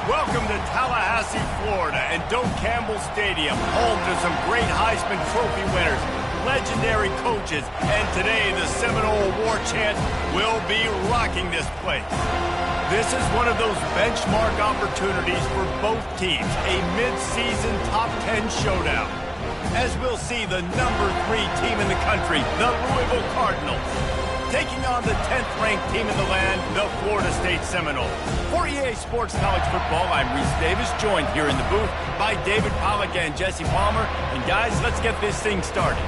Welcome to Tallahassee, Florida, and Doak Campbell Stadium, home to some great Heisman Trophy winners, legendary coaches, and today the Seminole War Chant will be rocking this place. This is one of those benchmark opportunities for both teams, a mid-season top 10 showdown. As we'll see the number 3 team in the country, the Louisville Cardinals, taking on the 10th-ranked team in the land, the Florida State Seminoles. For EA Sports College Football, I'm Reese Davis, joined here in the booth by David Pollack and Jesse Palmer. And guys, let's get this thing started.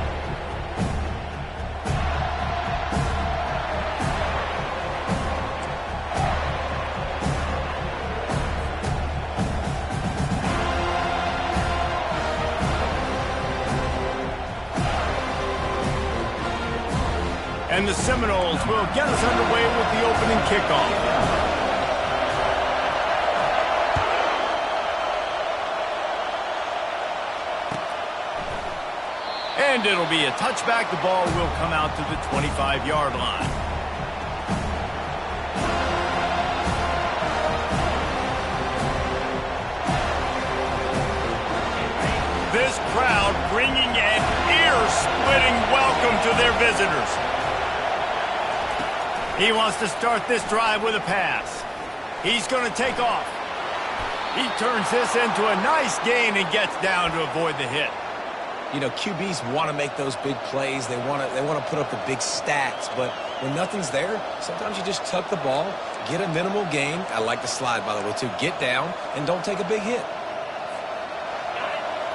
And the Seminoles will get us underway with the opening kickoff. And it'll be a touchback. The ball will come out to the 25-yard line. This crowd bringing an ear-splitting welcome to their visitors. He wants to start this drive with a pass. He's going to take off. He turns this into a nice gain and gets down to avoid the hit. You know, QBs want to make those big plays. They want to put up the big stats. But when nothing's there, sometimes you just tuck the ball, get a minimal gain. I like the slide, by the way, too. Get down and don't take a big hit.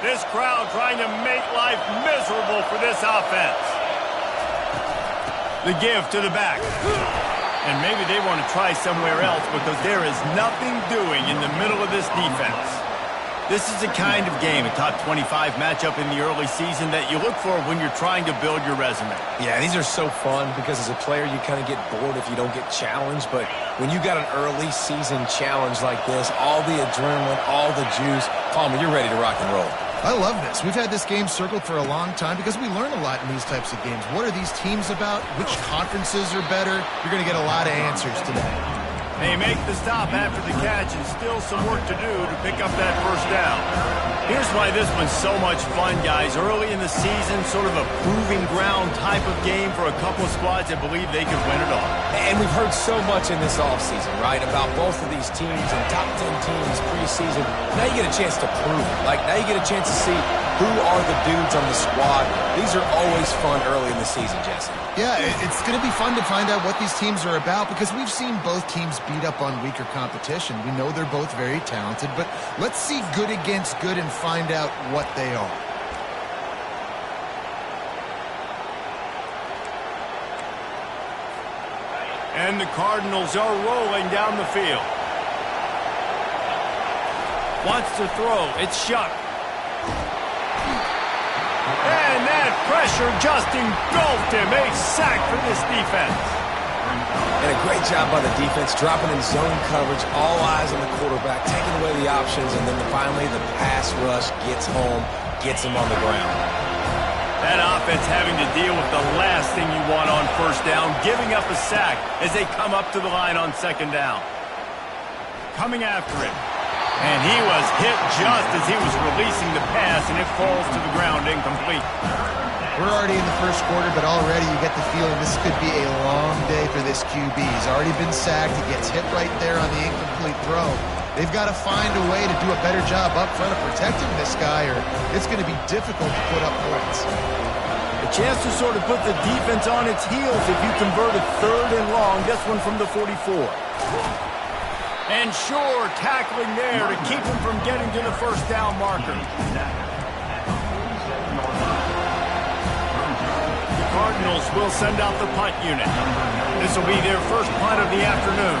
This crowd trying to make life miserable for this offense. The give to the back. And maybe they want to try somewhere else because there is nothing doing in the middle of this defense. This is the kind of game, a top 25 matchup in the early season, that you look for when you're trying to build your resume. Yeah, these are so fun because as a player you kind of get bored if you don't get challenged. But when you got an early season challenge like this, all the adrenaline, all the juice, Palmer, you're ready to rock and roll. I love this. We've had this game circled for a long time because we learn a lot in these types of games. What are these teams about? Which conferences are better? You're going to get a lot of answers today. They make the stop after the catch and still some work to do to pick up that first down. Here's why this one's so much fun, guys. Early in the season, sort of a proving ground type of game for a couple of squads that believe they can win it all. And we've heard so much in this offseason, right, about both of these teams and top 10 teams preseason. Now you get a chance to prove it. Like, now you get a chance to see who are the dudes on the squad. These are always fun early in the season, Jesse. Yeah, it's going to be fun to find out what these teams are about because we've seen both teams beat up on weaker competition. We know they're both very talented, but let's see good against good and find out what they are. And the Cardinals are rolling down the field. Wants to throw. It's Shuck. And that pressure just engulfed him. A sack for this defense. And a great job by the defense, dropping in zone coverage, all eyes on the quarterback, taking away the options, and then finally the pass rush gets home, gets him on the ground. That offense having to deal with the last thing you want on first down, giving up a sack as they come up to the line on second down. Coming after him. And he was hit just as he was releasing the pass, and it falls to the ground incomplete. We're already in the first quarter, but already you get the feeling this could be a long day for this QB. He's already been sacked. He gets hit right there on the incomplete throw. They've got to find a way to do a better job up front of protecting this guy, or it's going to be difficult to put up points. A chance to sort of put the defense on its heels if you convert a third and long. This one from the 44. And sure, tackling there to keep him from getting to the first down marker. The Cardinals will send out the punt unit. This will be their first punt of the afternoon.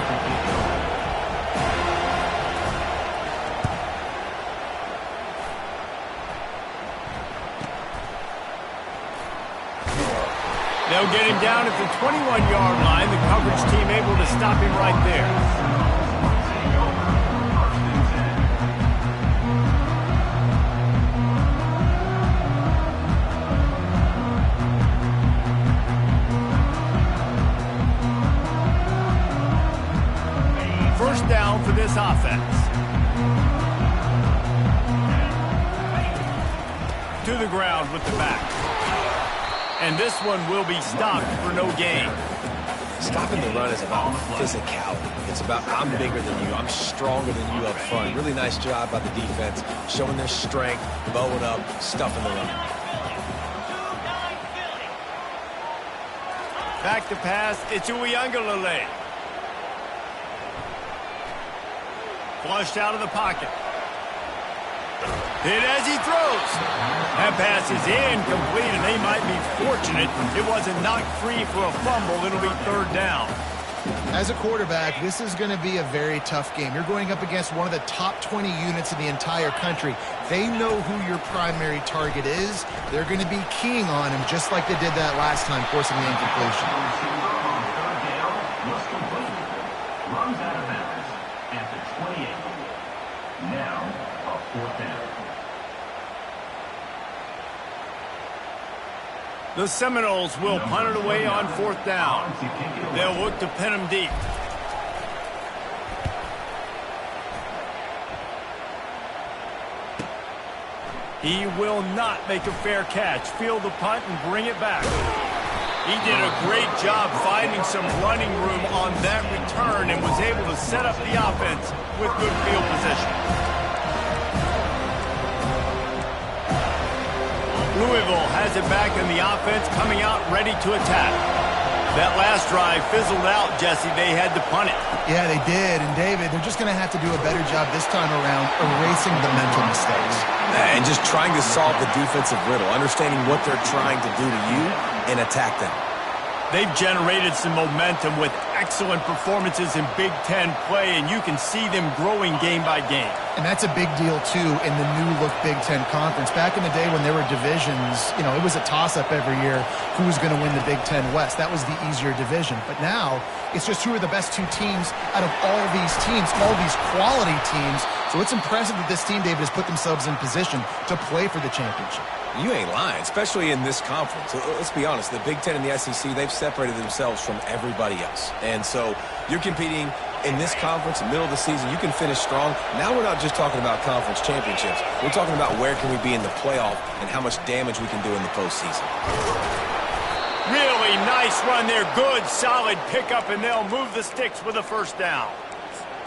They'll get him down at the 21-yard line. The coverage team able to stop him right there. First down for this offense. to the ground with the back. And this one will be stopped for no gain. Stopping the run is about physicality. It's about I'm bigger than you, I'm stronger than you up front. Really nice job by the defense, showing their strength, bowing up, stuffing the run. Back to pass, it's Uiagalelei. Flushed out of the pocket. Hit as he throws. That pass is incomplete, and they might be fortunate it wasn't knocked free for a fumble. It'll be third down. As a quarterback, this is going to be a very tough game. You're going up against one of the top 20 units in the entire country. They know who your primary target is. They're going to be keying on him just like they did that last time, forcing the incompletion. Runs out of bounds at the 28. Now, a fourth down. The Seminoles will punt it away on fourth down. They'll look to pin him deep. He will not make a fair catch. Field the punt and bring it back. He did a great job finding some running room on that return and was able to set up the offense with good field position. Louisville has it back in the offense, coming out ready to attack. That last drive fizzled out, Jesse. They had to punt it. Yeah, they did. And, David, they're just going to have to do a better job this time around erasing the mental mistakes. And just trying to solve the defensive riddle, understanding what they're trying to do to you and attack them. They've generated some momentum with excellent performances in Big Ten play, and you can see them growing game by game. And that's a big deal, too, in the new-look Big Ten Conference. Back in the day when there were divisions, you know, it was a toss-up every year who was going to win the Big Ten West. That was the easier division. But now it's just who are the best two teams out of all these teams, all these quality teams. So it's impressive that this team, David, has put themselves in position to play for the championship. You ain't lying, especially in this conference. Let's be honest, the Big Ten and the SEC, they've separated themselves from everybody else. And so you're competing in this conference, in the middle of the season, you can finish strong. Now we're not just talking about conference championships. We're talking about where can we be in the playoff and how much damage we can do in the postseason. Really nice run there. Good, solid pickup, and they'll move the sticks with a first down.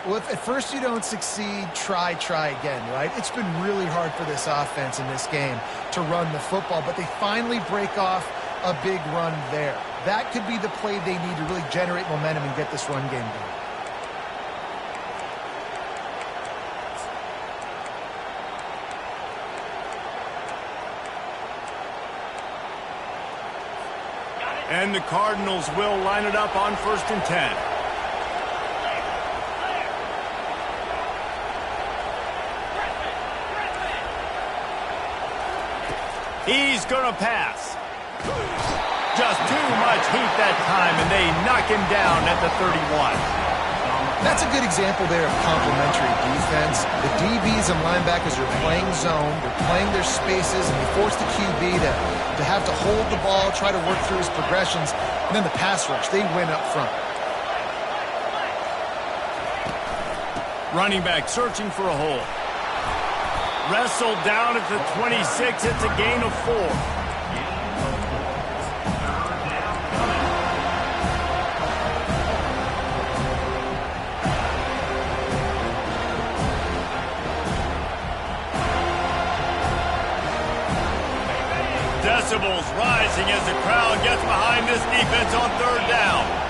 Well, if at first you don't succeed, try again, right? It's been really hard for this offense in this game to run the football, but they finally break off a big run there. That could be the play they need to really generate momentum and get this run game going. And the Cardinals will line it up on 1st and 10. He's going to pass. Just too much heat that time, and they knock him down at the 31. That's a good example there of complementary defense. The DBs and linebackers are playing zone, they're playing their spaces, and they force the QB to have to hold the ball, try to work through his progressions, and then the pass rush, they win up front. Running back searching for a hole. Wrestled down at the 26. It's a gain of 4. Decibels rising as the crowd gets behind this defense on 3rd down.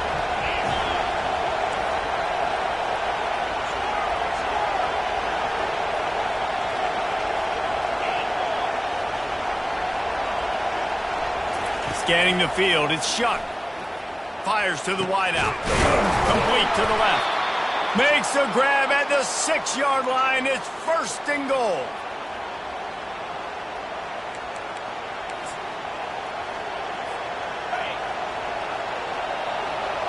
Scanning the field, it's Shuck. Fires to the wideout. Complete to the left. Makes a grab at the 6-yard line. It's 1st and goal.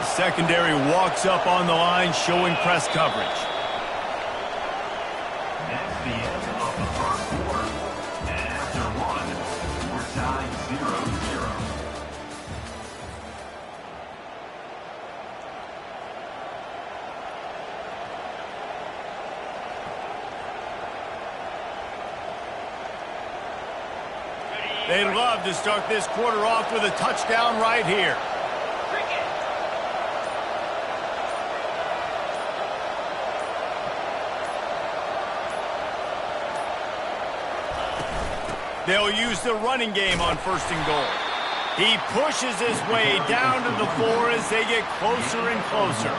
The secondary walks up on the line, showing press coverage. That's the end of the first quarter. And after one, we're tied 0-0. They'd love to start this quarter off with a touchdown right here. They'll use the running game on 1st and goal. He pushes his way down to the floor as they get closer and closer.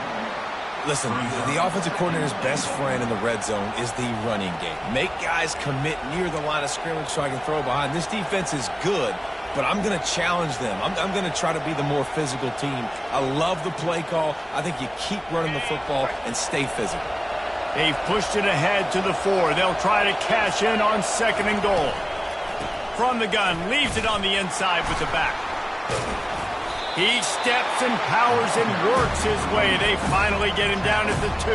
Listen, the offensive coordinator's best friend in the red zone is the running game. Make guys commit near the line of scrimmage so I can throw behind. This defense is good, but I'm going to challenge them. I'm going to try to be the more physical team. I love the play call. I think you keep running the football and stay physical. They've pushed it ahead to the 4. They'll try to cash in on 2nd and goal. From the gun, leaves it on the inside with the back. He steps and powers and works his way. They finally get him down at the 2.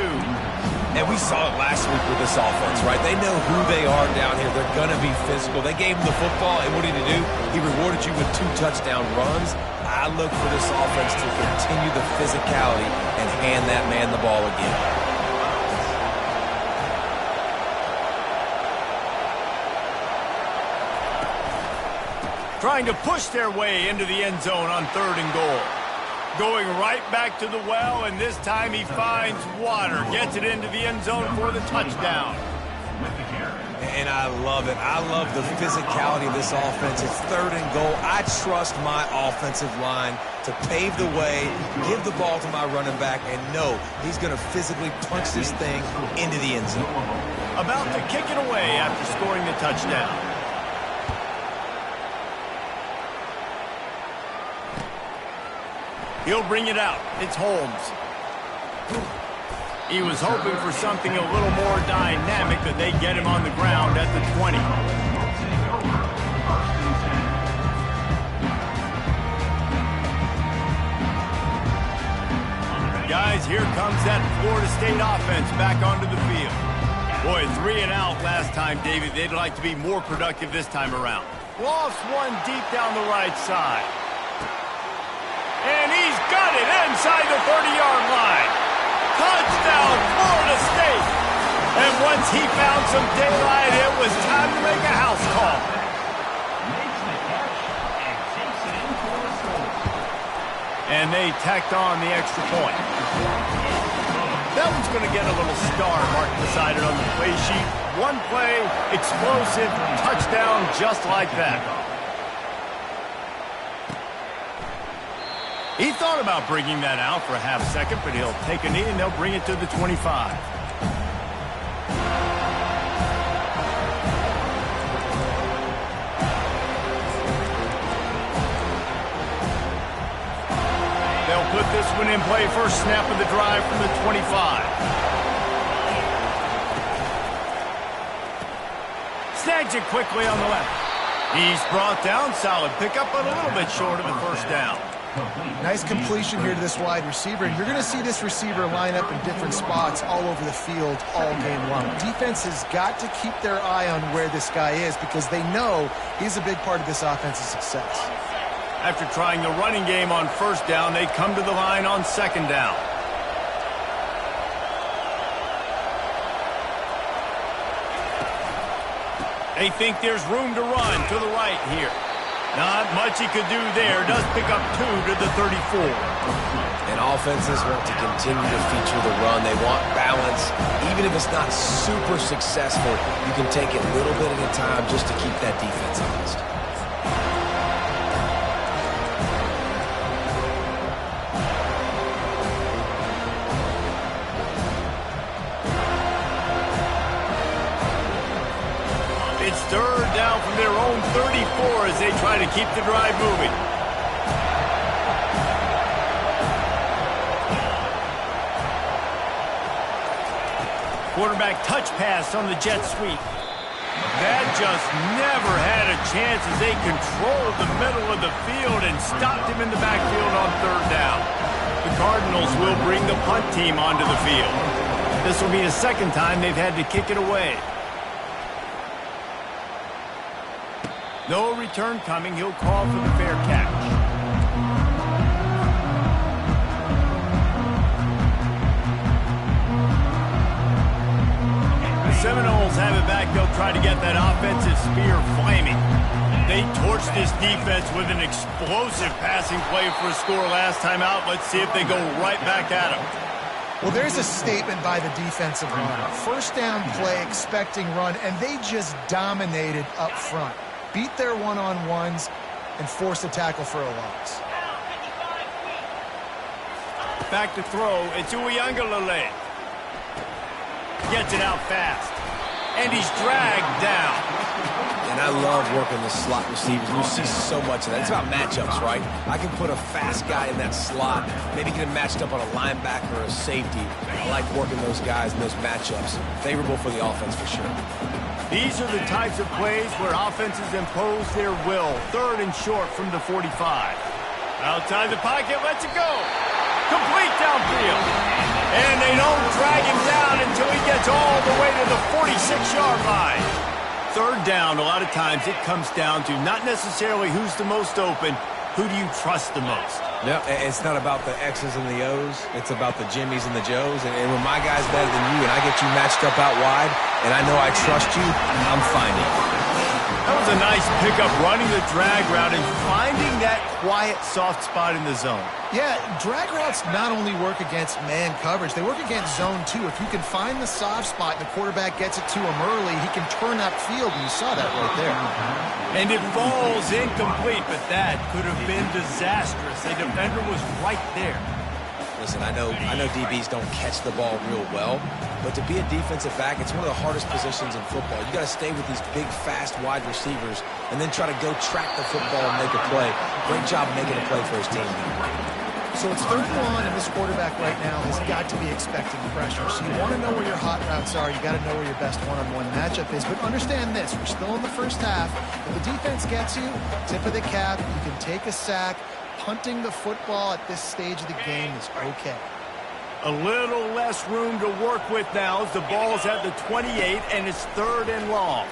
And we saw it last week with this offense, right? They know who they are down here. They're going to be physical. They gave him the football, and what did he do? He rewarded you with 2 touchdown runs. I look for this offense to continue the physicality and hand that man the ball again. Trying to push their way into the end zone on 3rd and goal. Going right back to the well, and this time he finds water. Gets it into the end zone for the touchdown. And I love it. I love the physicality of this offense. It's 3rd and goal. I trust my offensive line to pave the way, give the ball to my running back, and know he's going to physically punch this thing into the end zone. About to kick it away after scoring the touchdown. He'll bring it out. It's Holmes. He was hoping for something a little more dynamic, but they get him on the ground at the 20. Guys, here comes that Florida State offense back onto the field. Boy, 3 and out last time, David. They'd like to be more productive this time around. Lost one deep down the right side. And he's got it inside the 30-yard line. Touchdown, Florida State. And once he found some daylight, it was time to make a house call. And they tacked on the extra point. That one's going to get a little star mark decided on the play sheet. One play, explosive, touchdown just like that. He thought about bringing that out for a half second, but he'll take a knee and they'll bring it to the 25. They'll put this one in play, first snap of the drive from the 25. Snags it quickly on the left. He's brought down, solid pickup, but a little bit short of the first down. Nice completion here to this wide receiver. And you're going to see this receiver line up in different spots all over the field all game long. Defense has got to keep their eye on where this guy is because they know he's a big part of this offense's success. After trying the running game on 1st down, they come to the line on 2nd down. They think there's room to run to the right here. Not much he could do there. Does pick up 2 to the 34. And offenses want to continue to feature the run. They want balance. Even if it's not super successful, you can take it a little bit at a time just to keep that defense honest. It's 3rd down from their own 34 as they try to keep the drive moving. Quarterback touch pass on the jet sweep. That just never had a chance as they controlled the middle of the field and stopped him in the backfield on 3rd down. The Cardinals will bring the punt team onto the field. This will be the 2nd time they've had to kick it away. No return coming. He'll call for the fair catch. The Seminoles have it back. They'll try to get that offensive spear flaming. They torched this defense with an explosive passing play for a score last time out. Let's see if they go right back at them. Well, there's a statement by the defensive line. First down play, expecting run, and they just dominated up front. Beat their one-on-ones and forced a tackle for a loss. Back to throw. It's Uiagalelei. Gets it out fast. And he's dragged down. And I love working the slot receivers. You see so much of that. It's about matchups, right? I can put a fast guy in that slot, maybe get him matched up on a linebacker or a safety. I like working those guys in those matchups. Favorable for the offense for sure. These are the types of plays where offenses impose their will. 3rd and short from the 45. Outside the pocket, lets it go. Complete downfield. And they don't drag him down until he gets all the way to the 46-yard line. 3rd down, a lot of times it comes down to not necessarily who's the most open, who do you trust the most? No, it's not about the X's and the O's. It's about the Jimmys and the Joes. And when my guy's better than you and I get you matched up out wide and I know I trust you, I'm finding it. That was a nice pickup, running the drag route and finding that quiet, soft spot in the zone. Yeah, drag routes not only work against man coverage, they work against zone too. If you can find the soft spot and the quarterback gets it to him early, he can turn upfield, and you saw that right there. And it falls incomplete, but that could have been disastrous. The defender was right there. Listen, I know DBs don't catch the ball real well, but to be a defensive back, it's one of the hardest positions in football. You got to stay with these big, fast, wide receivers and then try to go track the football and make a play. Great job making a play for his team. So it's 3rd and long, and this quarterback right now has got to be expecting pressure. So you want to know where your hot routes are. You got to know where your best one-on-one matchup is. But understand this, we're still in the first half. If the defense gets you, tip of the cap, you can take a sack. Punting the football at this stage of the game is okay. A little less room to work with now as the ball's at the 28 and it's 3rd and long.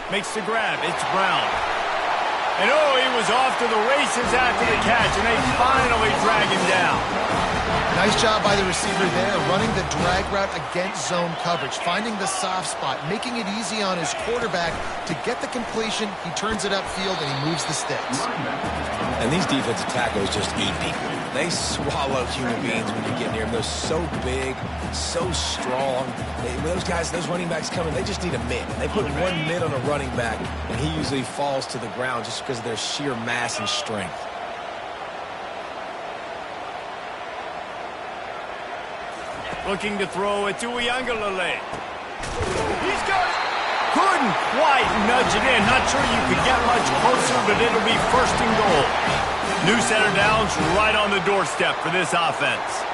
Makes the grab. It's Brown. And oh, he was off to the races after the catch, and they finally drag him down. Nice job by the receiver there, running the drag route against zone coverage, finding the soft spot, making it easy on his quarterback to get the completion. He turns it upfield, and he moves the sticks. And these defensive tackles just eat people. They swallow human beings when you get near them. They're so big, so strong. Those running backs coming, they just need a mid. They put one mid on a running back, and he usually falls to the ground just because of their sheer mass and strength. Looking to throw it to Uiagalelei. He's got it. Couldn't quite nudge it in. Not sure you could get much closer, but it'll be 1st and goal. New center downs right on the doorstep for this offense.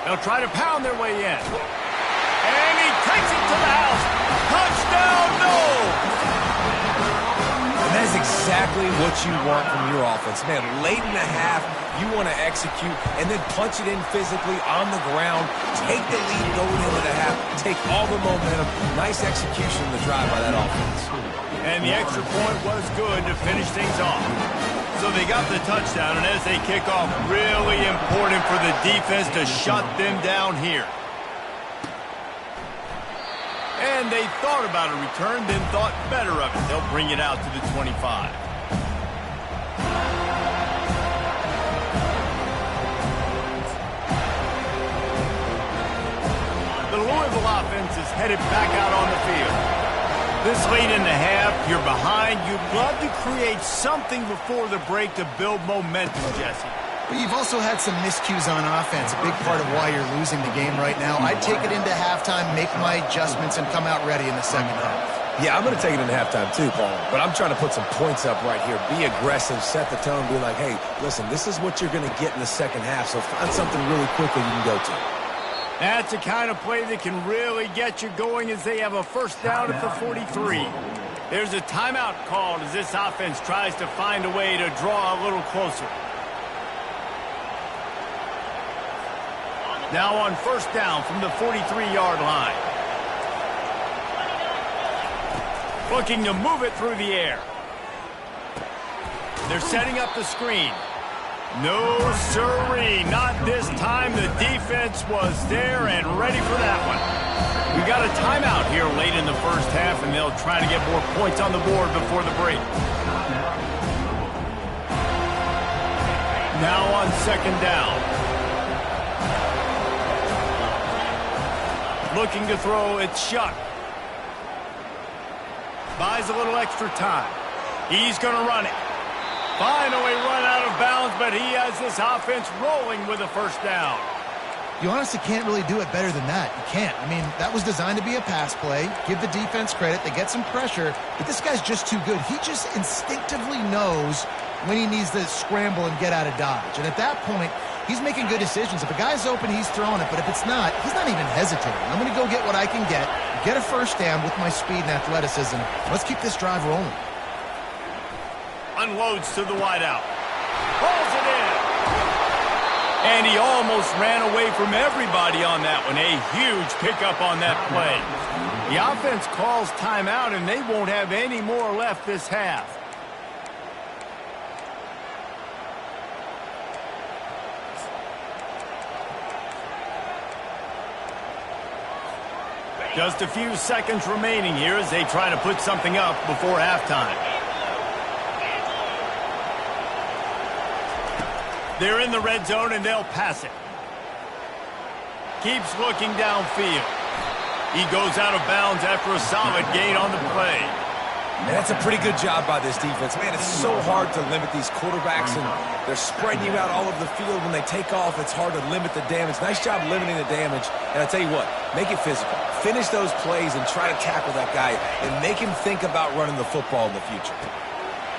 They'll try to pound their way in. And he takes it to the house. Touchdown, no! And that's exactly what you want from your offense. Man, late in the half, you want to execute and then punch it in physically on the ground, take the lead going into the half, take all the momentum. Nice execution of the drive by that offense. And the extra point was good to finish things off. So they got the touchdown, and as they kick off, really important for the defense to shut them down here. And they thought about a return, then thought better of it. They'll bring it out to the 25. The Louisville offense is headed back out on the field. This late in the half, you're behind. You'd love to create something before the break to build momentum, Jesse. But you've also had some miscues on offense, a big part of why you're losing the game right now. I'd take it into halftime, make my adjustments, and come out ready in the 2nd half. Yeah, I'm going to take it into halftime too, Paul. But I'm trying to put some points up right here. Be aggressive, set the tone, be like, hey, listen, this is what you're going to get in the 2nd half, so find something really quickly you can go to. That's the kind of play that can really get you going as they have a 1st down at the 43. There's a timeout called as this offense tries to find a way to draw a little closer. Now on 1st down from the 43-yard line. Looking to move it through the air. They're setting up the screen. No, sirree, not this time. The defense was there and ready for that one. We got a timeout here late in the first half, and they'll try to get more points on the board before the break. Now on second down. Looking to throw, it's Shuck. Buys a little extra time. He's going to run it. Finally run out of bounds, but he has this offense rolling with a first down. You honestly can't really do it better than that. You can't. I mean, that was designed to be a pass play. Give the defense credit. They get some pressure, but this guy's just too good. He just instinctively knows when he needs to scramble and get out of dodge. And at that point, he's making good decisions. If a guy's open, he's throwing it, but if it's not, he's not even hesitating. I'm going to go get what I can get a first down with my speed and athleticism. Let's keep this drive rolling. Unloads to the wideout. Pulls it in. And he almost ran away from everybody on that one. A huge pickup on that play. The offense calls timeout, and they won't have any more left this half. Just a few seconds remaining here as they try to put something up before halftime. They're in the red zone, and they'll pass it. Keeps looking downfield. He goes out of bounds after a solid gain on the play. And that's a pretty good job by this defense. Man, it's so hard to limit these quarterbacks, and they're spreading you out all over the field. When they take off, it's hard to limit the damage. Nice job limiting the damage. And I tell you what, make it physical. Finish those plays and try to tackle that guy and make him think about running the football in the future.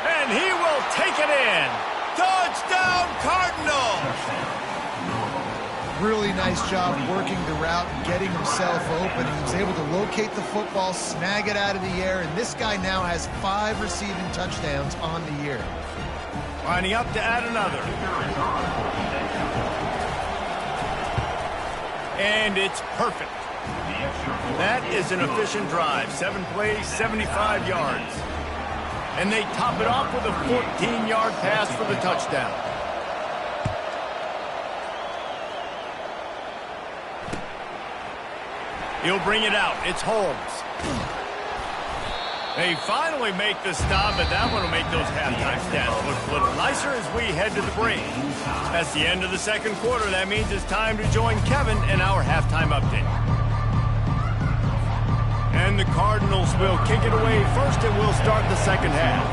And he will take it in. Touchdown, Cardinals! Really nice job working the route and getting himself open. He was able to locate the football, snag it out of the air, and this guy now has 5 receiving touchdowns on the year. Lining up to add another. And it's perfect. That is an efficient drive. 7 plays, 75 yards. And they top it off with a 14-yard pass for the touchdown. He'll bring it out. It's Holmes. They finally make the stop, but that one will make those halftime stats look a little nicer as we head to the break. That's the end of the second quarter. That means it's time to join Kevin in our halftime update. And the Cardinals will kick it away first, and we'll start the second half.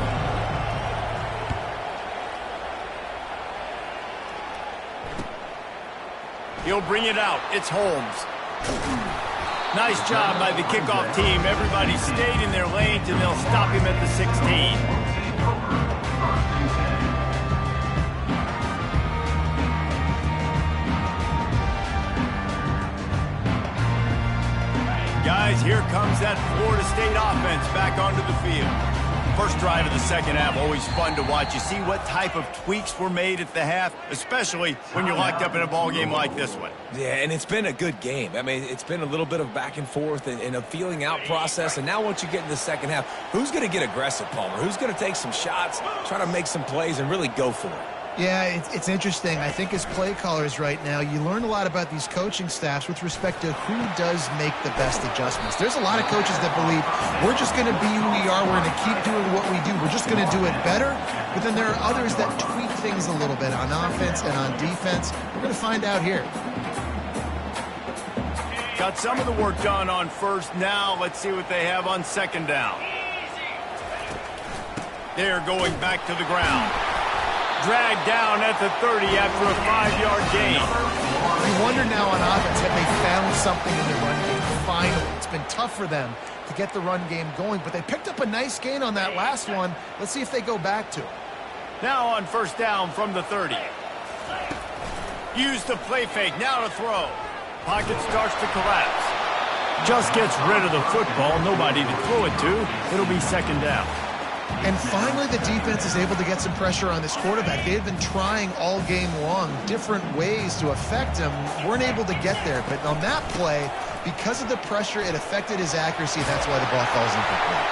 He'll bring it out. It's Holmes. Nice job by the kickoff team. Everybody stayed in their lanes, and they'll stop him at the 16. Guys, here comes that Florida State offense back onto the field. First drive of the second half, always fun to watch. You see what type of tweaks were made at the half, especially when you're locked up in a ball game like this one. Yeah, and it's been a good game. I mean, it's been a little bit of back and forth and a feeling out process. And now once you get in the second half, who's going to get aggressive, Palmer? Who's going to take some shots, try to make some plays, and really go for it? Yeah, it's interesting. I think as play callers right now, you learn a lot about these coaching staffs with respect to who does make the best adjustments. There's a lot of coaches that believe we're just going to be who we are. We're going to keep doing what we do. We're just going to do it better. But then there are others that tweak things a little bit on offense and on defense. We're going to find out here. Got some of the work done on first. Now let's see what they have on second down. They're going back to the ground. Dragged down at the 30 after a 5-yard gain. You wonder now on offense, have they found something in the run game? Finally, it's been tough for them to get the run game going, but they picked up a nice gain on that last one. Let's see if they go back to it. Now on first down from the 30. Use the play fake, now to throw. Pocket starts to collapse. Just gets rid of the football, nobody to throw it to. It'll be second down. And finally, the defense is able to get some pressure on this quarterback. They had been trying all game long different ways to affect him. Weren't able to get there. But on that play, because of the pressure, it affected his accuracy. That's why the ball falls incomplete.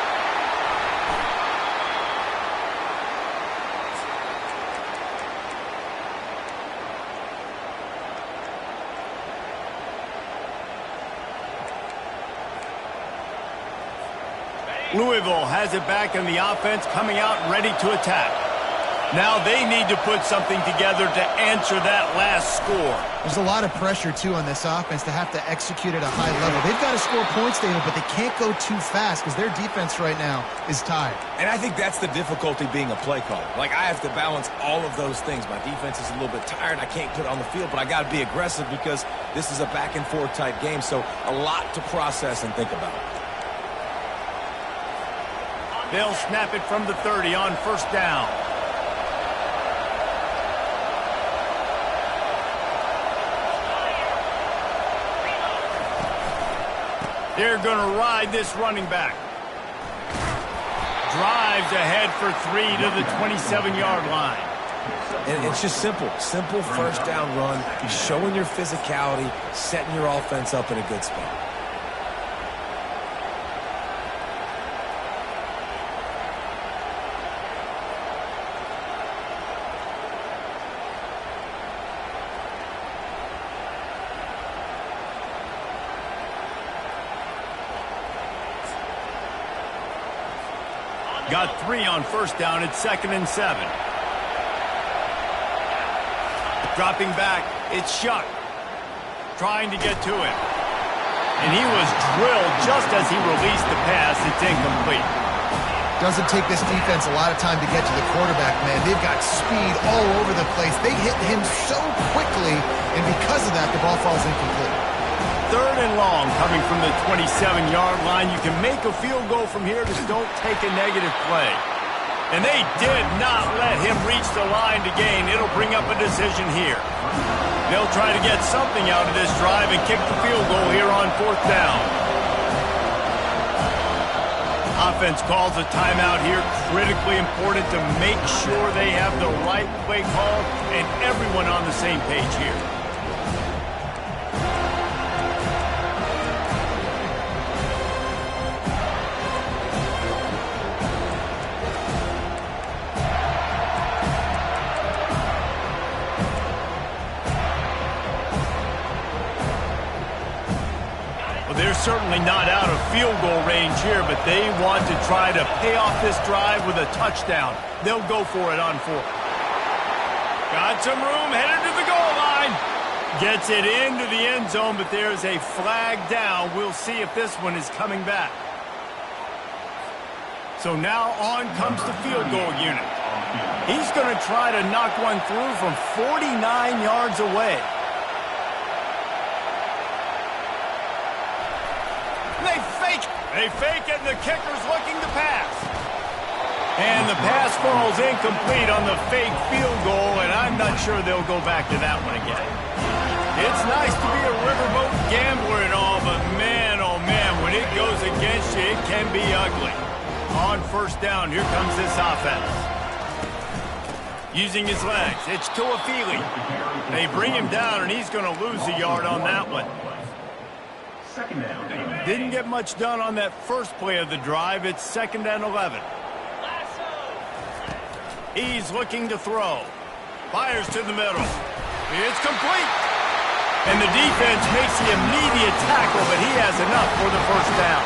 Louisville has it back in the offense, coming out ready to attack. Now they need to put something together to answer that last score. There's a lot of pressure, too, on this offense to have to execute at a high level. They've got to score points, David, but they can't go too fast because their defense right now is tired. And I think that's the difficulty being a play caller. Like, I have to balance all of those things. My defense is a little bit tired. I can't put it on the field, but I got to be aggressive because this is a back-and-forth type game, so a lot to process and think about. They'll snap it from the 30 on first down. They're going to ride this running back. Drives ahead for 3 to the 27-yard line. And it's just simple. Simple first down run, showing your physicality, setting your offense up in a good spot. Got 3 on first down. It's 2nd and 7. Dropping back. It's Shuck. Trying to get to it. And he was drilled just as he released the pass. It's incomplete. Doesn't take this defense a lot of time to get to the quarterback, man. They've got speed all over the place. They hit him so quickly, and because of that, the ball falls incomplete. 3rd and long coming from the 27-yard line. You can make a field goal from here. Just don't take a negative play. And they did not let him reach the line to gain. It'll bring up a decision here. They'll try to get something out of this drive and kick the field goal here on 4th down. Offense calls a timeout here. Critically important to make sure they have the right play call and everyone on the same page here. They're certainly not out of field goal range here, but they want to try to pay off this drive with a touchdown. They'll go for it on 4th. Got some room, headed to the goal line. Gets it into the end zone, but there's a flag down. We'll see if this one is coming back. So now on comes the field goal unit. He's going to try to knock one through from 49 yards away. They fake it, and the kicker's looking to pass. And the pass falls incomplete on the fake field goal, and I'm not sure they'll go back to that one again. It's nice to be a riverboat gambler and all, but man, oh man, when it goes against you, it can be ugly. On first down, here comes this offense. Using his legs, it's Tuafili. They bring him down, and he's going to lose a yard on that one. Didn't get much done on that first play of the drive. It's 2nd and 11. He's looking to throw. Fires to the middle. It's complete. And the defense makes the immediate tackle, but he has enough for the first down.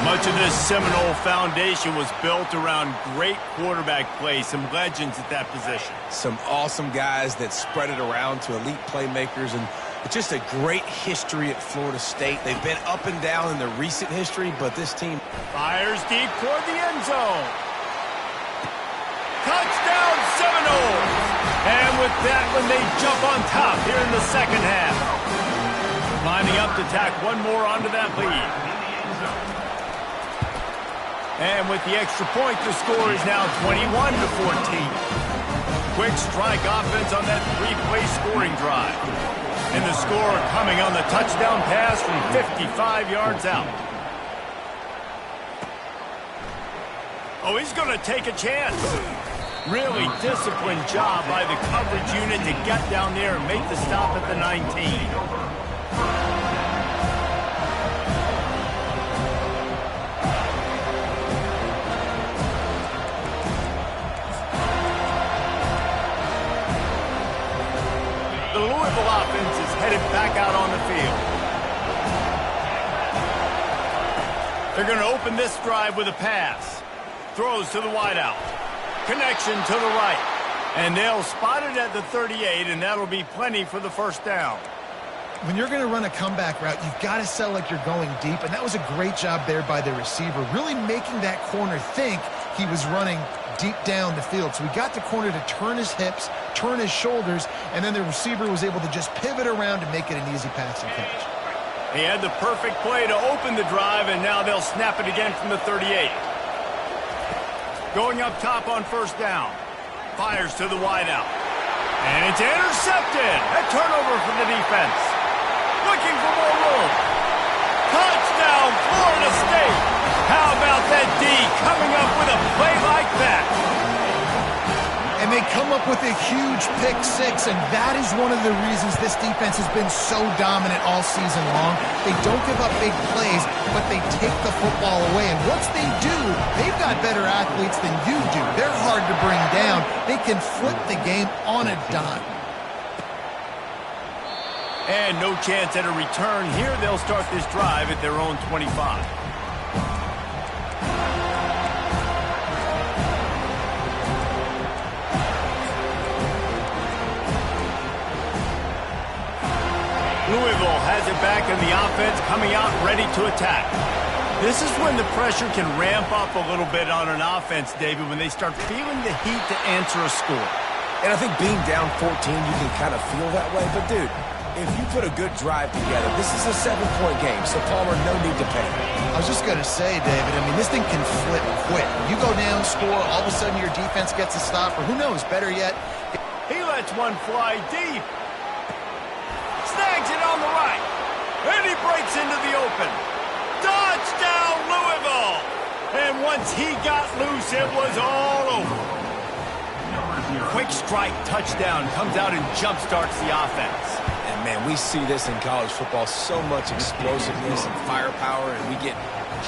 Much of this Seminole foundation was built around great quarterback play, some legends at that position. Some awesome guys that spread it around to elite playmakers, and just a great history at Florida State. They've been up and down in the recent history, but this team fires deep toward the end zone. Touchdown Seminoles! And with that one, they jump on top here in the second half. Lining up to tack one more onto that lead. And with the extra point, the score is now 21-14. Quick strike offense on that 3-play scoring drive. And the score coming on the touchdown pass from 55 yards out. Oh, he's going to take a chance. Really disciplined job by the coverage unit to get down there and make the stop at the 19. The Louisville offense is headed back out on the field. They're going to open this drive with a pass. Throws to the wideout. Connection to the right. And they'll spot it at the 38, and that'll be plenty for the first down. When you're going to run a comeback route, you've got to sell like you're going deep, and that was a great job there by the receiver, really making that corner think he was running deep down the field. So he got the corner to turn his hips, turn his shoulders, and then the receiver was able to just pivot around and make it an easy passing catch. He had the perfect play to open the drive, and now they'll snap it again from the 38. Going up top on first down. Fires to the wideout. And it's intercepted. A turnover for the defense. Looking for more room. Touchdown, Florida State. How about that D coming up with a play like that? And they come up with a huge pick six, and that is one of the reasons this defense has been so dominant all season long. They don't give up big plays, but they take the football away. And once they do, they've got better athletes than you do. They're hard to bring down. They can flip the game on a dime. And no chance at a return here. They'll start this drive at their own 25. Louisville has it back in the offense, coming out ready to attack. This is when the pressure can ramp up a little bit on an offense, David, when they start feeling the heat to answer a score. And I think being down 14, you can kind of feel that way. But, dude, if you put a good drive together, this is a 7-point game, so Palmer, no need to panic. I was just going to say, David, I mean, this thing can flip quick. You go down, score, all of a sudden your defense gets a stop, or who knows, better yet. He lets one fly deep. Snags it on the right. And he breaks into the open. Touchdown, Louisville! And once he got loose, it was all over. Quick strike touchdown comes out and jumpstarts the offense. And, man, we see this in college football, so much explosiveness and firepower, and we get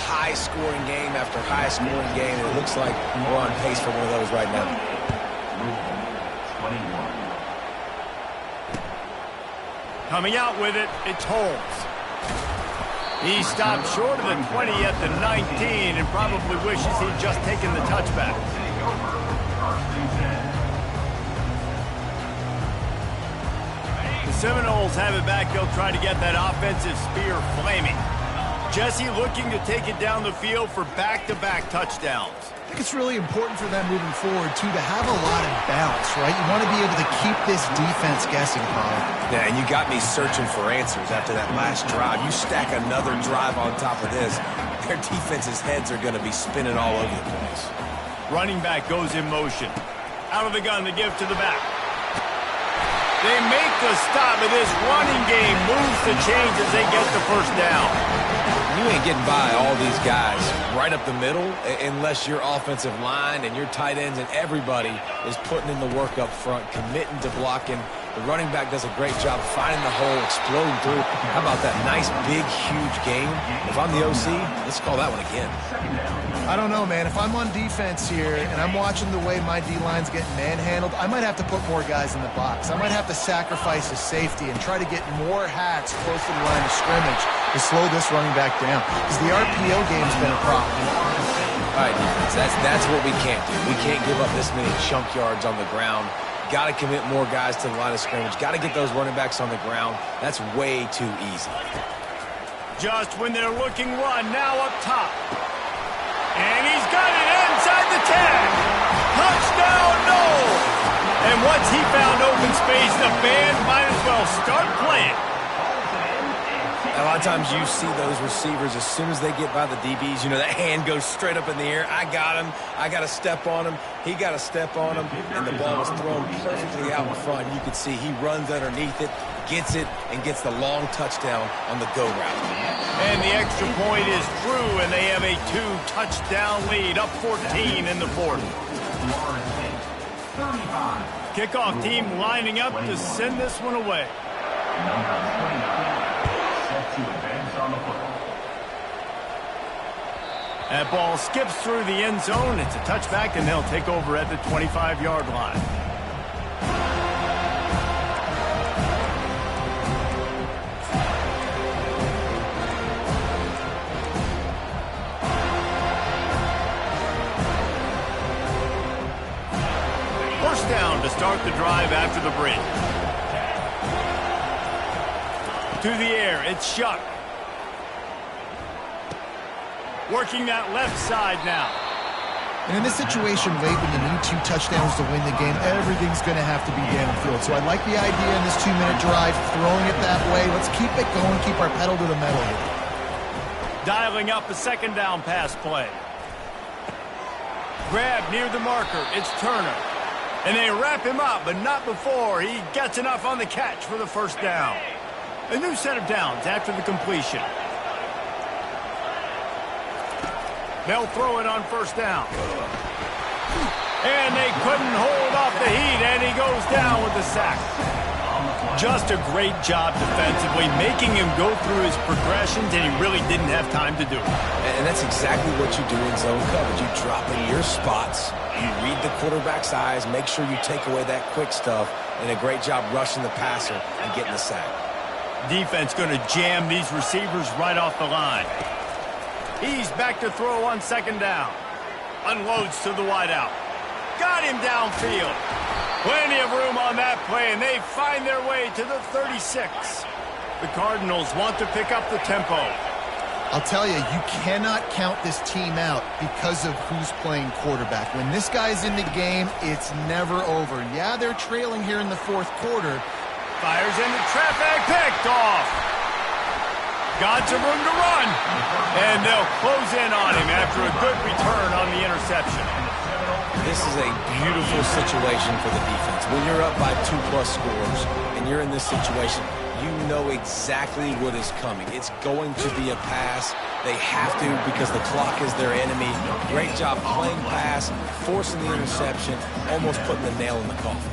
high-scoring game after high-scoring game, and it looks like we're on pace for one of those right now. 21. Coming out with it, it's Holmes. He stopped short of the 20 at the 19 and probably wishes he'd just taken the touchback. The Seminoles have it back. They'll try to get that offensive spear flaming. Jesse looking to take it down the field for back-to-back touchdowns. I think it's really important for them moving forward, too, to have a lot of balance, right? You want to be able to keep this defense guessing, Paul. Yeah, and you got me searching for answers after that last drive. You stack another drive on top of this, their defense's heads are going to be spinning all over the place. Running back goes in motion. Out of the gun to give to the back. They make the stop, and this running game moves the chains as they get the first down. You ain't getting by all these guys right up the middle unless your offensive line and your tight ends and everybody is putting in the work up front, committing to blocking. The running back does a great job finding the hole, exploding through. How about that nice, big, huge game? If I'm the OC, let's call that one again. I don't know, man. If I'm on defense here and I'm watching the way my D-line's getting manhandled, I might have to put more guys in the box. I might have to sacrifice a safety and try to get more hats close to the line of scrimmage to slow this running back down. Because the RPO game's been a problem. All right, defense, that's what we can't do. We can't give up this many chunk yards on the ground. Got to commit more guys to the line of scrimmage. Got to get those running backs on the ground. That's way too easy. Just when they're looking run, now up top. And he's got it inside the 10. Touchdown, no! And once he found open space, the band might as well start playing. A lot of times you see those receivers, as soon as they get by the DBs, you know, that hand goes straight up in the air. I got him. I got to step on him. He got to step on him. And the ball was thrown perfectly out in front. You can see he runs underneath it, gets it, and gets the long touchdown on the go route. And the extra point is true, and they have a 2-touchdown lead, up 14 in the fourth. Kickoff team lining up to send this one away. That ball skips through the end zone. It's a touchback, and they'll take over at the 25-yard line. the drive after the break. To the air, it's Shuck. Working that left side now. And in this situation late when you need 2 touchdowns to win the game, everything's going to have to be downfield. So I like the idea in this 2-minute drive, throwing it that way. Let's keep it going, keep our pedal to the metal here. Dialing up a second down pass play. Grab near the marker. It's Turner. And they wrap him up, but not before he gets enough on the catch for the first down. A new set of downs after the completion. They'll throw it on first down. And they couldn't hold off the heat, and he goes down with the sack. Just a great job defensively, making him go through his progressions, and he really didn't have time to do it. And that's exactly what you do in zone coverage. You drop in your spots, you read the quarterback's eyes, make sure you take away that quick stuff, and a great job rushing the passer and getting the sack. Defense going to jam these receivers right off the line. He's back to throw on second down. Unloads to the wideout. Got him downfield. Plenty of room on that play, and they find their way to the 36. The Cardinals want to pick up the tempo. I'll tell you, you cannot count this team out because of who's playing quarterback. When this guy's in the game, it's never over. Yeah, they're trailing here in the fourth quarter. Fires into traffic, picked off. Got some room to run. And they'll close in on him after a good return on the interception. This is a beautiful situation for the defense. When you're up by 2+ scores and you're in this situation, you know exactly what is coming. It's going to be a pass. They have to because the clock is their enemy. Great job playing pass, forcing the interception, almost putting the nail in the coffin.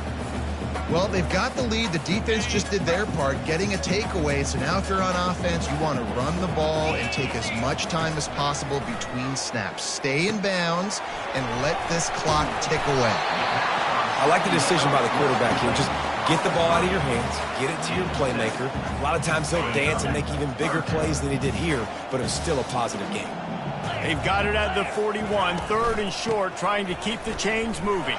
Well, they've got the lead. The defense just did their part, getting a takeaway. So now if you're on offense, you want to run the ball and take as much time as possible between snaps. Stay in bounds and let this clock tick away. I like the decision by the quarterback here. Just get the ball out of your hands, get it to your playmaker. A lot of times he'll dance and make even bigger plays than he did here, but it was still a positive game. They've got it at the 41, third and short, trying to keep the chains moving.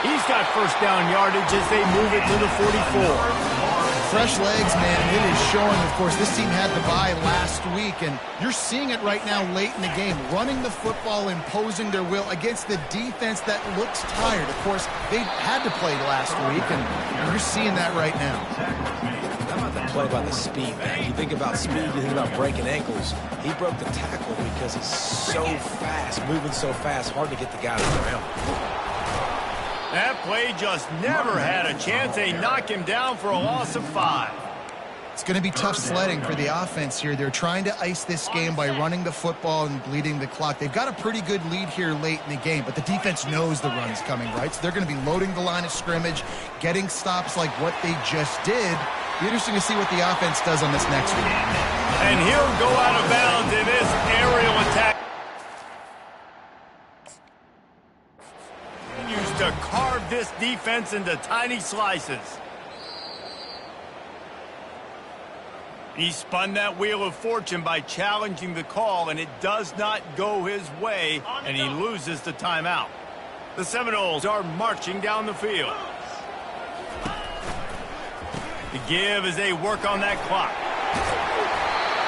He's got first down yardage as they move it to the 44. Fresh legs, man. It is showing, of course, this team had the bye last week, and you're seeing it right now late in the game. Running the football, imposing their will against the defense that looks tired. Of course, they had to play last week, and you're seeing that right now. How about the play by the speed back? You think about speed, you think about breaking ankles. He broke the tackle because he's so fast, moving so fast, hard to get the guy to the ground. That play just never had a chance. They knock him down for a loss of 5. It's going to be tough sledding for the offense here. They're trying to ice this game by running the football and bleeding the clock. They've got a pretty good lead here late in the game, but the defense knows the run's coming, right? So they're going to be loading the line of scrimmage, getting stops like what they just did. Be interesting to see what the offense does on this next one. And he'll go out of bounds in this aerial attack. Used to carve this defense into tiny slices. He spun that wheel of fortune by challenging the call, and it does not go his way, and he loses the timeout. The Seminoles are marching down the field. The give as they work on that clock.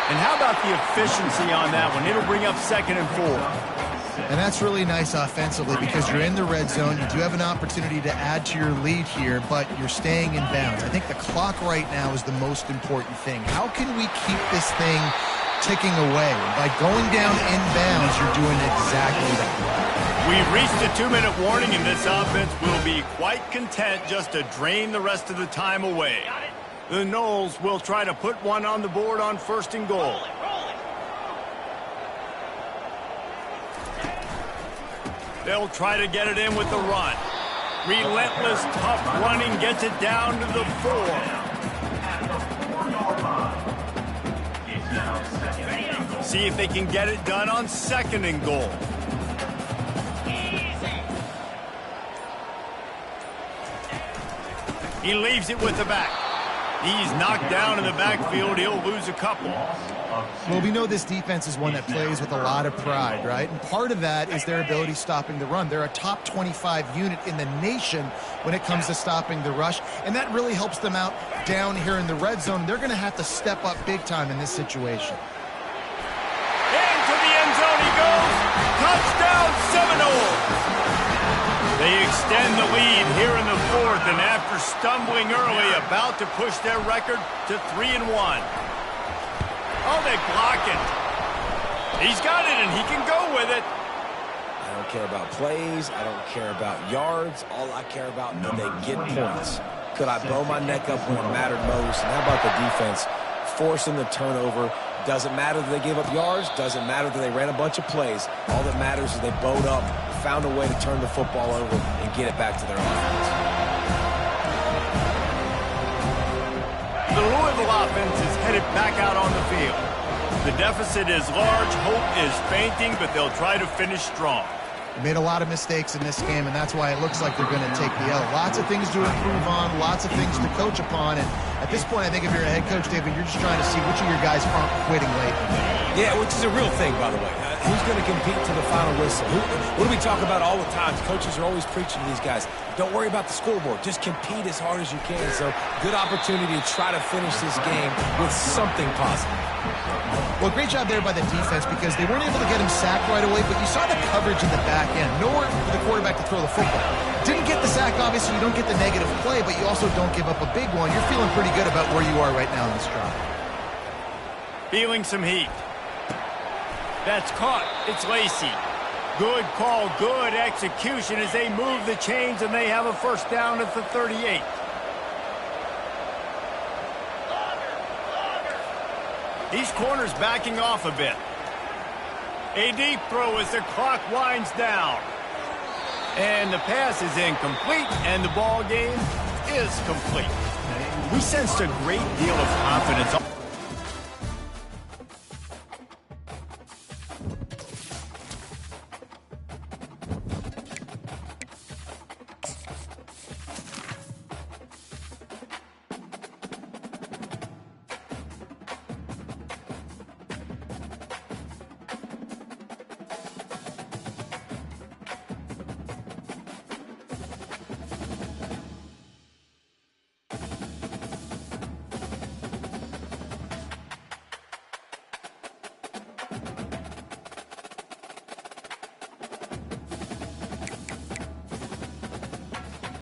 And how about the efficiency on that one? It'll bring up 2nd and 4. And that's really nice offensively because you're in the red zone. You do have an opportunity to add to your lead here, but you're staying in bounds. I think the clock right now is the most important thing. How can we keep this thing ticking away? By going down in bounds, you're doing exactly that. We've reached the 2-minute warning, and this offense will be quite content just to drain the rest of the time away. The Noles will try to put one on the board on 1st and goal. They'll try to get it in with the run. Relentless, tough running gets it down to the 4. See if they can get it done on 2nd and goal. He leaves it with the back. He's knocked down in the backfield. He'll lose a couple. Well, we know this defense is one that plays with a lot of pride, right? And part of that is their ability stopping the run. They're a top 25 unit in the nation when it comes to stopping the rush, and that really helps them out down here in the red zone. They're going to have to step up big time in this situation. Into the end zone he goes. Touchdown Seminoles. They extend the lead here in the fourth, and after stumbling early, about to push their record to 3-1. Oh, they block it. He's got it, and he can go with it. I don't care about plays. I don't care about yards. All I care about is they get points. Could I blow my neck up when it mattered most? And how about the defense forcing the turnover? Doesn't matter that they gave up yards. Doesn't matter that they ran a bunch of plays. All that matters is they bowed up, found a way to turn the football over and get it back to their offense. The Louisville offense is headed back out on the field. The deficit is large, hope is fainting, but they'll try to finish strong. They made a lot of mistakes in this game, and that's why it looks like they're going to take the L. Lots of things to improve on, lots of things to coach upon, and at this point, I think if you're a head coach, David, you're just trying to see which of your guys aren't quitting late. Yeah, which is a real thing, by the way. Who's going to compete to the final whistle? What do we talk about all the time? Coaches are always preaching to these guys. Don't worry about the scoreboard. Just compete as hard as you can. So, good opportunity to try to finish this game with something positive. Well, great job there by the defense because they weren't able to get him sacked right away, but you saw the coverage in the back end. Nowhere for the quarterback to throw the football. Didn't get the sack, obviously. You don't get the negative play, but you also don't give up a big one. You're feeling pretty good about where you are right now in this drive. Feeling some heat. That's caught. It's Lacey. Good call, good execution as they move the chains and they have a first down at the 38. These corners backing off a bit. A deep throw as the clock winds down. And the pass is incomplete, and the ball game is complete. We sensed a great deal of confidence.